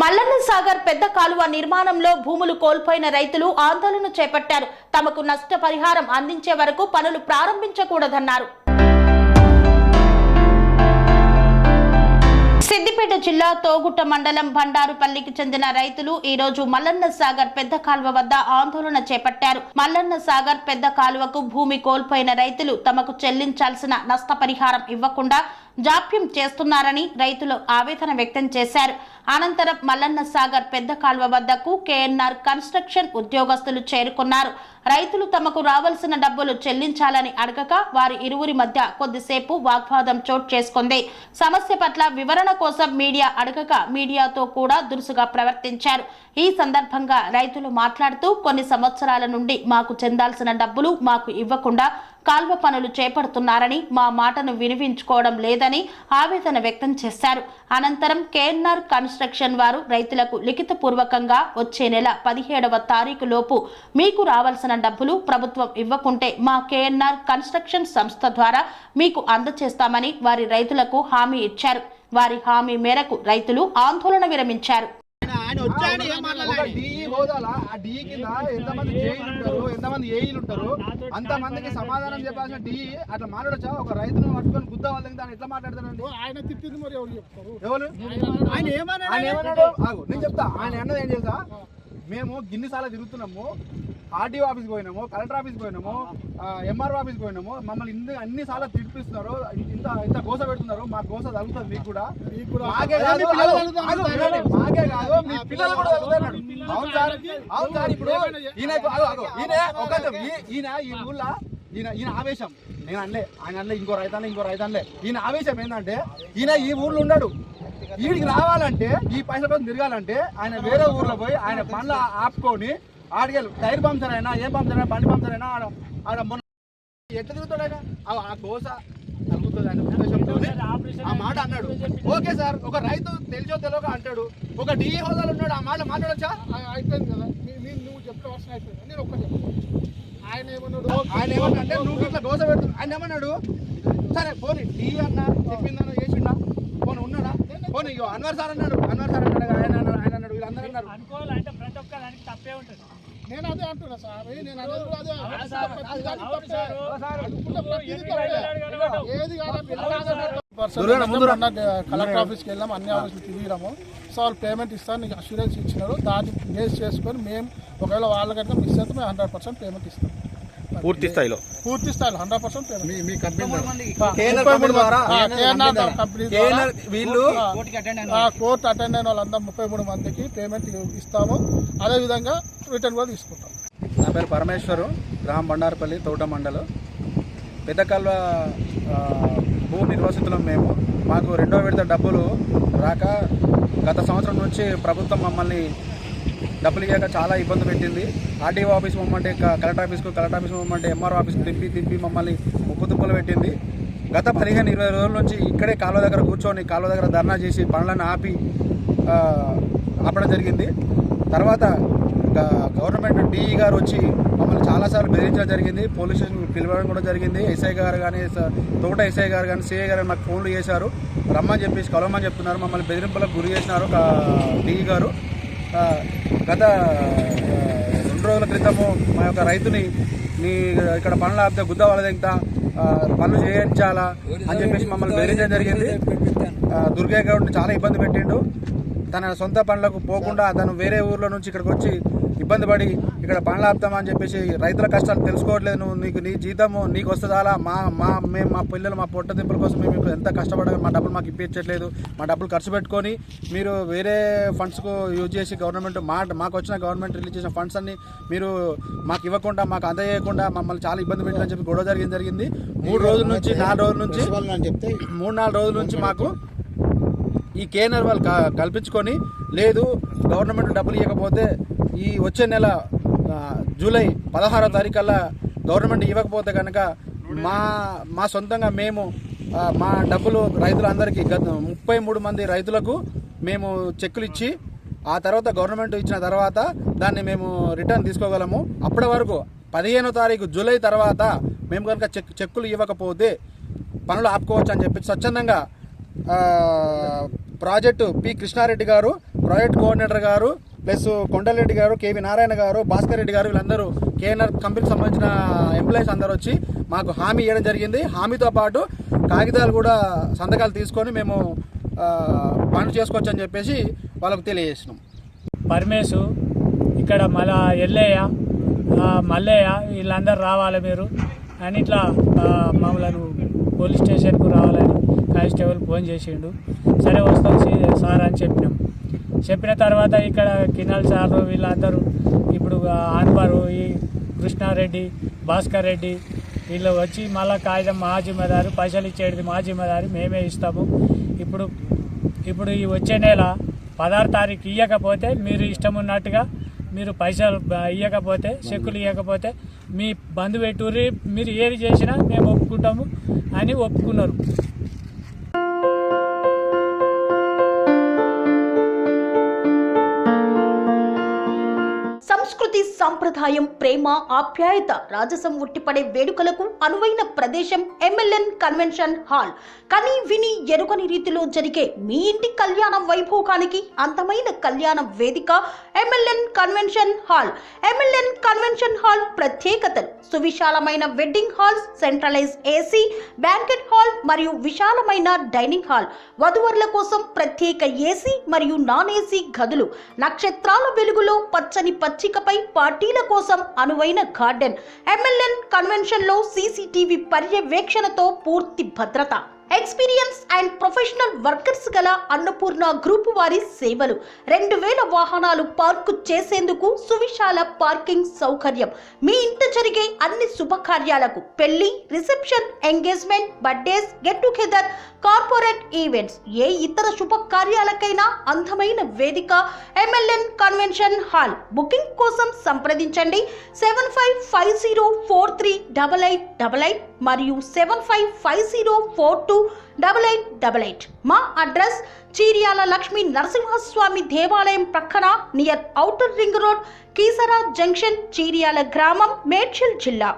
మల్లన్న సాగర్ పెద్ద కాలువ నిర్మాణంలో భూములు కోల్పోయిన రైతులు ఆందోళన చేపట్టారు. తమకు నష్టపరిహారం అందించే వరకు పనులు ప్రారంభించకూడదన్నారు. సిద్దిపేట జిల్లా తోగుట్ట మండలం బండారుపల్లికి చెందిన రైతులు ఈ రోజు మల్లన్న సాగర్ పెద్ద కాలువ వద్ద ఆందోళన చేపట్టారు. మల్లన్న సాగర్ పెద్ద కాలువకు భూమి కోల్పోయిన రైతులు తమకు చెల్లించాల్సిన నష్టపరిహారం ఇవ్వకుండా జాప్యం చేస్తున్నారని రైతులు ఆవేదన వ్యక్తం చేశారు. అనంతరం మల్లన్న సాగర్ పెద్ద కాలువ వద్దకు కేఎన్ఆర్ కన్స్ట్రక్షన్ ఉద్యోగస్తులు చేరుకున్నారు. రైతులు తమకు రావాల్సిన డబ్బులు చెల్లించాలని అడగక వారి ఇరువురి మధ్య కొద్దిసేపు వాగ్వాదం చోటు చేసుకుంది. సమస్య పట్ల వివరణ కోసం మీడియా అడగక మీడియాతో కూడా దురుసుగా ప్రవర్తించారు. ఈ సందర్భంగా రైతులు మాట్లాడుతూ కొన్ని సంవత్సరాల నుండి మాకు చెందాల్సిన డబ్బులు మాకు ఇవ్వకుండా కాల్వ పనులు చేపడుతున్నారని, మా మాటను వినిపించుకోవడం లేదని ఆవేదన వ్యక్తం చేశారు. అనంతరం కేఎన్ఆర్ కన్స్ట్రక్షన్ వారు రైతులకు లిఖితపూర్వకంగా వచ్చే నెల 17వ తారీఖు లోపు మీకు రావాల్సిన డబ్బులు ప్రభుత్వం ఇవ్వకుంటే మా కేఎన్ఆర్ కన్స్ట్రక్షన్ సంస్థ ద్వారా మీకు అందజేస్తామని వారి రైతులకు హామీ ఇచ్చారు. వారి హామీ మేరకు రైతులు ఆందోళన విరమించారు. ఎంతమంది ఏఈలు ఉంటారు అంతమందికి సమాధానం చెప్పాల్సిన డి అట్లా మాట్లాడచ్చా? ఒక రైతును పట్టుకొని గుద్ద వాళ్ళకి దాన్ని ఎట్లా మాట్లాడతారండి? ఆయన తిట్టింది మరి ఎవరు చెప్తారు? ఎవరు ఆయన ఏమన్నాడు? నేను చెప్తా. ఆయన అన్నది ఏం తెలుసా? మేము గిన్నిసార్లు తిరుగుతున్నాము, ఆర్డీఓ ఆఫీస్కి పోయినాము, కలెక్టర్ ఆఫీస్కి పోయినాము, ఎంఆర్ఓ ఆఫీస్కి పోయినాము, మమ్మల్ని అన్నిసార్లు తిడిపిస్తున్నారు, ఇంత గోస పెడుతున్నారు. మా గోస తగ్గుతుంది మీకు కూడా, మాకే కాదు మీ పిల్లలు కూడా తగ్గుతున్నాడు. అవును సార్. ఇప్పుడు ఈయన ఈ ఊళ్ళో ఈయన ఆవేశం, నేను అనలే, ఆయన అనలే, ఇంకో రైతాన్లే. ఈయన ఆవేశం ఏంటంటే ఈయన ఈ ఊర్లో ఉన్నాడు, వీడికి రావాలంటే ఈ పైసల కోసం తిరగాలంటే ఆయన వేరే ఊర్లో పోయి ఆయన బండ్లు ఆపుకొని ఆడికెళ్ళి టైర్ పంక్చర్ అయినా ఏం పంక్చర్ అయినా బండి పంక్చర్ అయినా ఆడ మొన్న ఎట్లా తిరుగుతాడు ఆయన? ఆ గోస తగ్గుతుంది ఆయన ఉద్దేశంతో ఆ మాట అన్నాడు. ఓకే సార్, ఒక రైతు తెలిసో తెలియక అంటాడు, ఒక డిఈ హోదాలో ఉన్నాడు, ఆ మాట మాట్లాడొచ్చా? అయిపోయింది కదా, నువ్వు చెప్పవలసిన అయిపోయింది. నేను ఒక్క ఆయన ఏమన్నా నువ్వు ఇట్లా గోస పెడుతుంది. ఆయన ఏమన్నాడు? సరే పోనీ డిఈ అన్న చెప్పిందన్న చేసిండా, పోనీ ఉన్నాడా? పోనీ అన్వర్ సార్ అన్నాడు, ఆయన అన్నాడు, వీళ్ళందరూ అన్నారు. అనుకోవాలంటే ప్రతి ఒక్క దానికి తప్పే ఉంటుంది. నేను అదే అంటున్నా సార్, నేను అనేది కలెక్టర్ ఆఫీస్కి వెళ్ళాము, అన్ని ఆఫీసులు తిరిగిరాము. సో వాళ్ళు పేమెంట్ ఇస్తాను, నీకు అష్యూరెన్స్ ఇచ్చినారు, దాన్ని బేస్ చేసుకొని మేము ఒకవేళ వాళ్ళకంటే మిస్ అయితే మేము 100% పేమెంట్ ఇస్తాం. పూర్తి స్థాయిలో 100% వీళ్ళు కోర్టు అటెండ్ అయిన వాళ్ళందరూ 33 మందికి పేమెంట్ ఇస్తాము. అదేవిధంగా రిటర్న్ కూడా తీసుకుంటాం. నా పేరు పరమేశ్వరు, గ్రామం బండారుపల్లి, తోట మండలం. పెద్ద కాలువ భూ నిర్వాసితులం మేము. మాకు 2వ విడత డబ్బులు రాక గత సంవత్సరం నుంచి ప్రభుత్వం మమ్మల్ని డబ్బులు ఇవ్వక చాలా ఇబ్బంది పెట్టింది. ఆర్డీఓ ఆఫీస్ మమ్మంటే కలెక్టర్ ఆఫీస్ మమ్మంటే ఎంఆర్ఓ ఆఫీస్కి తిప్పి మమ్మల్ని ముప్పుతుప్పులు పెట్టింది. గత 15-20 రోజుల నుంచి ఇక్కడే కాలువ దగ్గర కూర్చొని కాలువ దగ్గర ధర్నా చేసి పనులను ఆపడం జరిగింది. తర్వాత గవర్నమెంట్ డిఈ గారు వచ్చి మమ్మల్ని చాలాసార్లు బెదిరించడం జరిగింది, పోలీస్ స్టేషన్ పిలవడం కూడా జరిగింది. ఎస్ఐ గారు కానీ, తోట ఎస్ఐ గారు కానీ, సిఐ గారు నాకు ఫోన్లు చేశారు, రమ్మని చెప్పేసి కలవమని చెప్తున్నారు. మమ్మల్ని బెదిరింపులకు గురి చేసినారు డిఈ గారు. గత 2 రోజుల క్రితము మా యొక్క రైతుని ఇక్కడ పనులు ఆపితే గుద్ద వాళ్ళ పనులు చేయించాలా అని చెప్పేసి మమ్మల్ని బెదిరించడం జరిగింది. దుర్గయ్య గౌడ్ని చాలా ఇబ్బంది పెట్టిండు. తన సొంత పనులకు పోకుండా తను వేరే ఊర్లో నుంచి ఇక్కడికి వచ్చి ఇబ్బంది పడి ఇక్కడ పనులు ఆపుతామని చెప్పేసి రైతుల కష్టాలు తెలుసుకోవట్లేదు. నువ్వు నీ జీతము నీకు వస్తుందా? మేము మా పిల్లలు మా పొట్ట దింపుల కోసం మేము ఎంత కష్టపడాలి, మా డబ్బులు మాకు ఇప్పించట్లేదు. మా డబ్బులు ఖర్చు పెట్టుకొని మీరు వేరే ఫండ్స్కు యూజ్ చేసి గవర్నమెంట్ మాకు వచ్చిన గవర్నమెంట్ రిలీజ్ చేసిన ఫండ్స్ అన్ని మీరు మాకు ఇవ్వకుండా, మాకు అందజేయకుండా మమ్మల్ని చాలా ఇబ్బంది పెట్టాలని చెప్పి గొడవ జరిగింది. 3 రోజుల నుంచి 4 రోజుల నుంచి 3-4 రోజుల నుంచి మాకు ఈ కేఎన్ఆర్ వాళ్ళు కల్పించుకొని లేదు, గవర్నమెంట్ డబ్బులు ఇవ్వకపోతే ఈ వచ్చే నెల జూలై 16వ తారీఖుల్లా గవర్నమెంట్ ఇవ్వకపోతే కనుక మా సొంతంగా మేము మా డబ్బులు రైతులందరికీ 33 మంది రైతులకు మేము చెక్కులు ఇచ్చి ఆ తర్వాత గవర్నమెంట్ ఇచ్చిన తర్వాత దాన్ని మేము రిటర్న్ తీసుకోగలము. అప్పటి వరకు 15వ తారీఖు జూలై తర్వాత మేము కనుక చెక్కులు ఇవ్వకపోతే పనులు ఆపుకోవచ్చు అని చెప్పి స్వచ్ఛందంగా ప్రాజెక్టు పి కృష్ణారెడ్డి గారు ప్రాజెక్ట్ కోఆర్డినేటర్ గారు ప్లస్ కొండలరెడ్డి గారు, కేవి నారాయణ గారు, భాస్కర్ రెడ్డి గారు, వీళ్ళందరూ కేఎన్ఆర్ కంపెనీకి సంబంధించిన ఎంప్లాయీస్ అందరూ వచ్చి మాకు హామీ ఇవ్వడం జరిగింది. హామీతో పాటు కాగితాలు కూడా సంతకాలు తీసుకొని మేము పనులు చేసుకోవచ్చు అని చెప్పేసి వాళ్ళకు తెలియజేసినాం. పరమేశు ఇక్కడ మళ్ళా ఎల్లయ్య, మల్లయ్య వీళ్ళందరూ రావాలి మీరు అని ఇట్లా మమ్మల్ని పోలీస్ స్టేషన్కు రావాలని కానిస్టేబుల్ ఫోన్ చేసిండు. సరే వస్తాం సార్ అని చెప్పిన తర్వాత ఇక్కడ కిన్నల్ సార్లు వీళ్ళందరూ ఇప్పుడు అన్వరు, ఈ కృష్ణారెడ్డి, భాస్కర్ రెడ్డి వీళ్ళు వచ్చి మళ్ళీ కాగితం మా జిమ్మేదారు, పైసలు ఇచ్చేది మా జిమ్మేదారి, మేమే ఇస్తాము. ఇప్పుడు ఈ వచ్చే నెల 16వ తారీఖు ఇవ్వకపోతే మీరు ఇష్టం ఉన్నట్టుగా మీరు పైసలు ఇవ్వకపోతే, చెక్కులు ఇవ్వకపోతే మీ బంధు పెట్టుర్రి, మీరు ఏది చేసినా మేము ఒప్పుకుంటాము అని ఒప్పుకున్నారు. సంస్కృతి, సంప్రదాయం, ప్రేమ, ఆప్యాయత, రాజసం ఉట్టిపడే వేడుకలకు అనువైన ప్రదేశం ఎంఎల్ఎన్ కన్వెన్షన్ హాల్. కని విని ఎరుగని రీతిలో జరిగే మీ ఇంటి కళ్యాణ వైభోగానికి అందమైన కళ్యాణ వేదిక MLN convention hall. MLN convention hall ప్రత్యేకతలు: సువిశాలమైన wedding halls, centralised AC banquet hall మరియు విశాలమైన డైనింగ్ హాల్, వధువరుల కోసం ప్రత్యేక ఏసీ మరియు నాన్ ఏసీ గదులు, నక్షత్రాల వెలుగులో పచ్చని పచ్చికపై పార్టీల కోసం అనువైన గార్డెన్. ఎంఎల్ఎన్ కన్వెన్షన్ లో సీసీటీవీ పర్యవేక్షణతో పూర్తి భద్రత. ఎక్స్పీరియన్స్ అండ్ ప్రొఫెషనల్ వర్కర్స్ గల అన్నపూర్ణ గ్రూపు వారి సేవలు. 2000 వాహనాలు పార్కు చేసేందుకు సువిశాల పార్కింగ్ సౌకర్యం. మీ ఇంట జరిగే అన్ని శుభకార్యాలకు, పెళ్లి, reception, engagement, birthdays, get together, corporate events, ఏ ఇతర శుభకార్యాలకైనా అందమైన వేదిక ఎంఎల్ఎన్ కన్వెన్షన్ హాల్. బుకింగ్ కోసం సంప్రదించండి 7550438888 మరియు 7550428888. మా అడ్రస్ చీర్యాల లక్ష్మీ నరసింహస్వామి దేవాలయం ప్రక్కన, near outer ring road, Keesara junction, Cheeryal గ్రామం, మేడ్చల్ జిల్లా.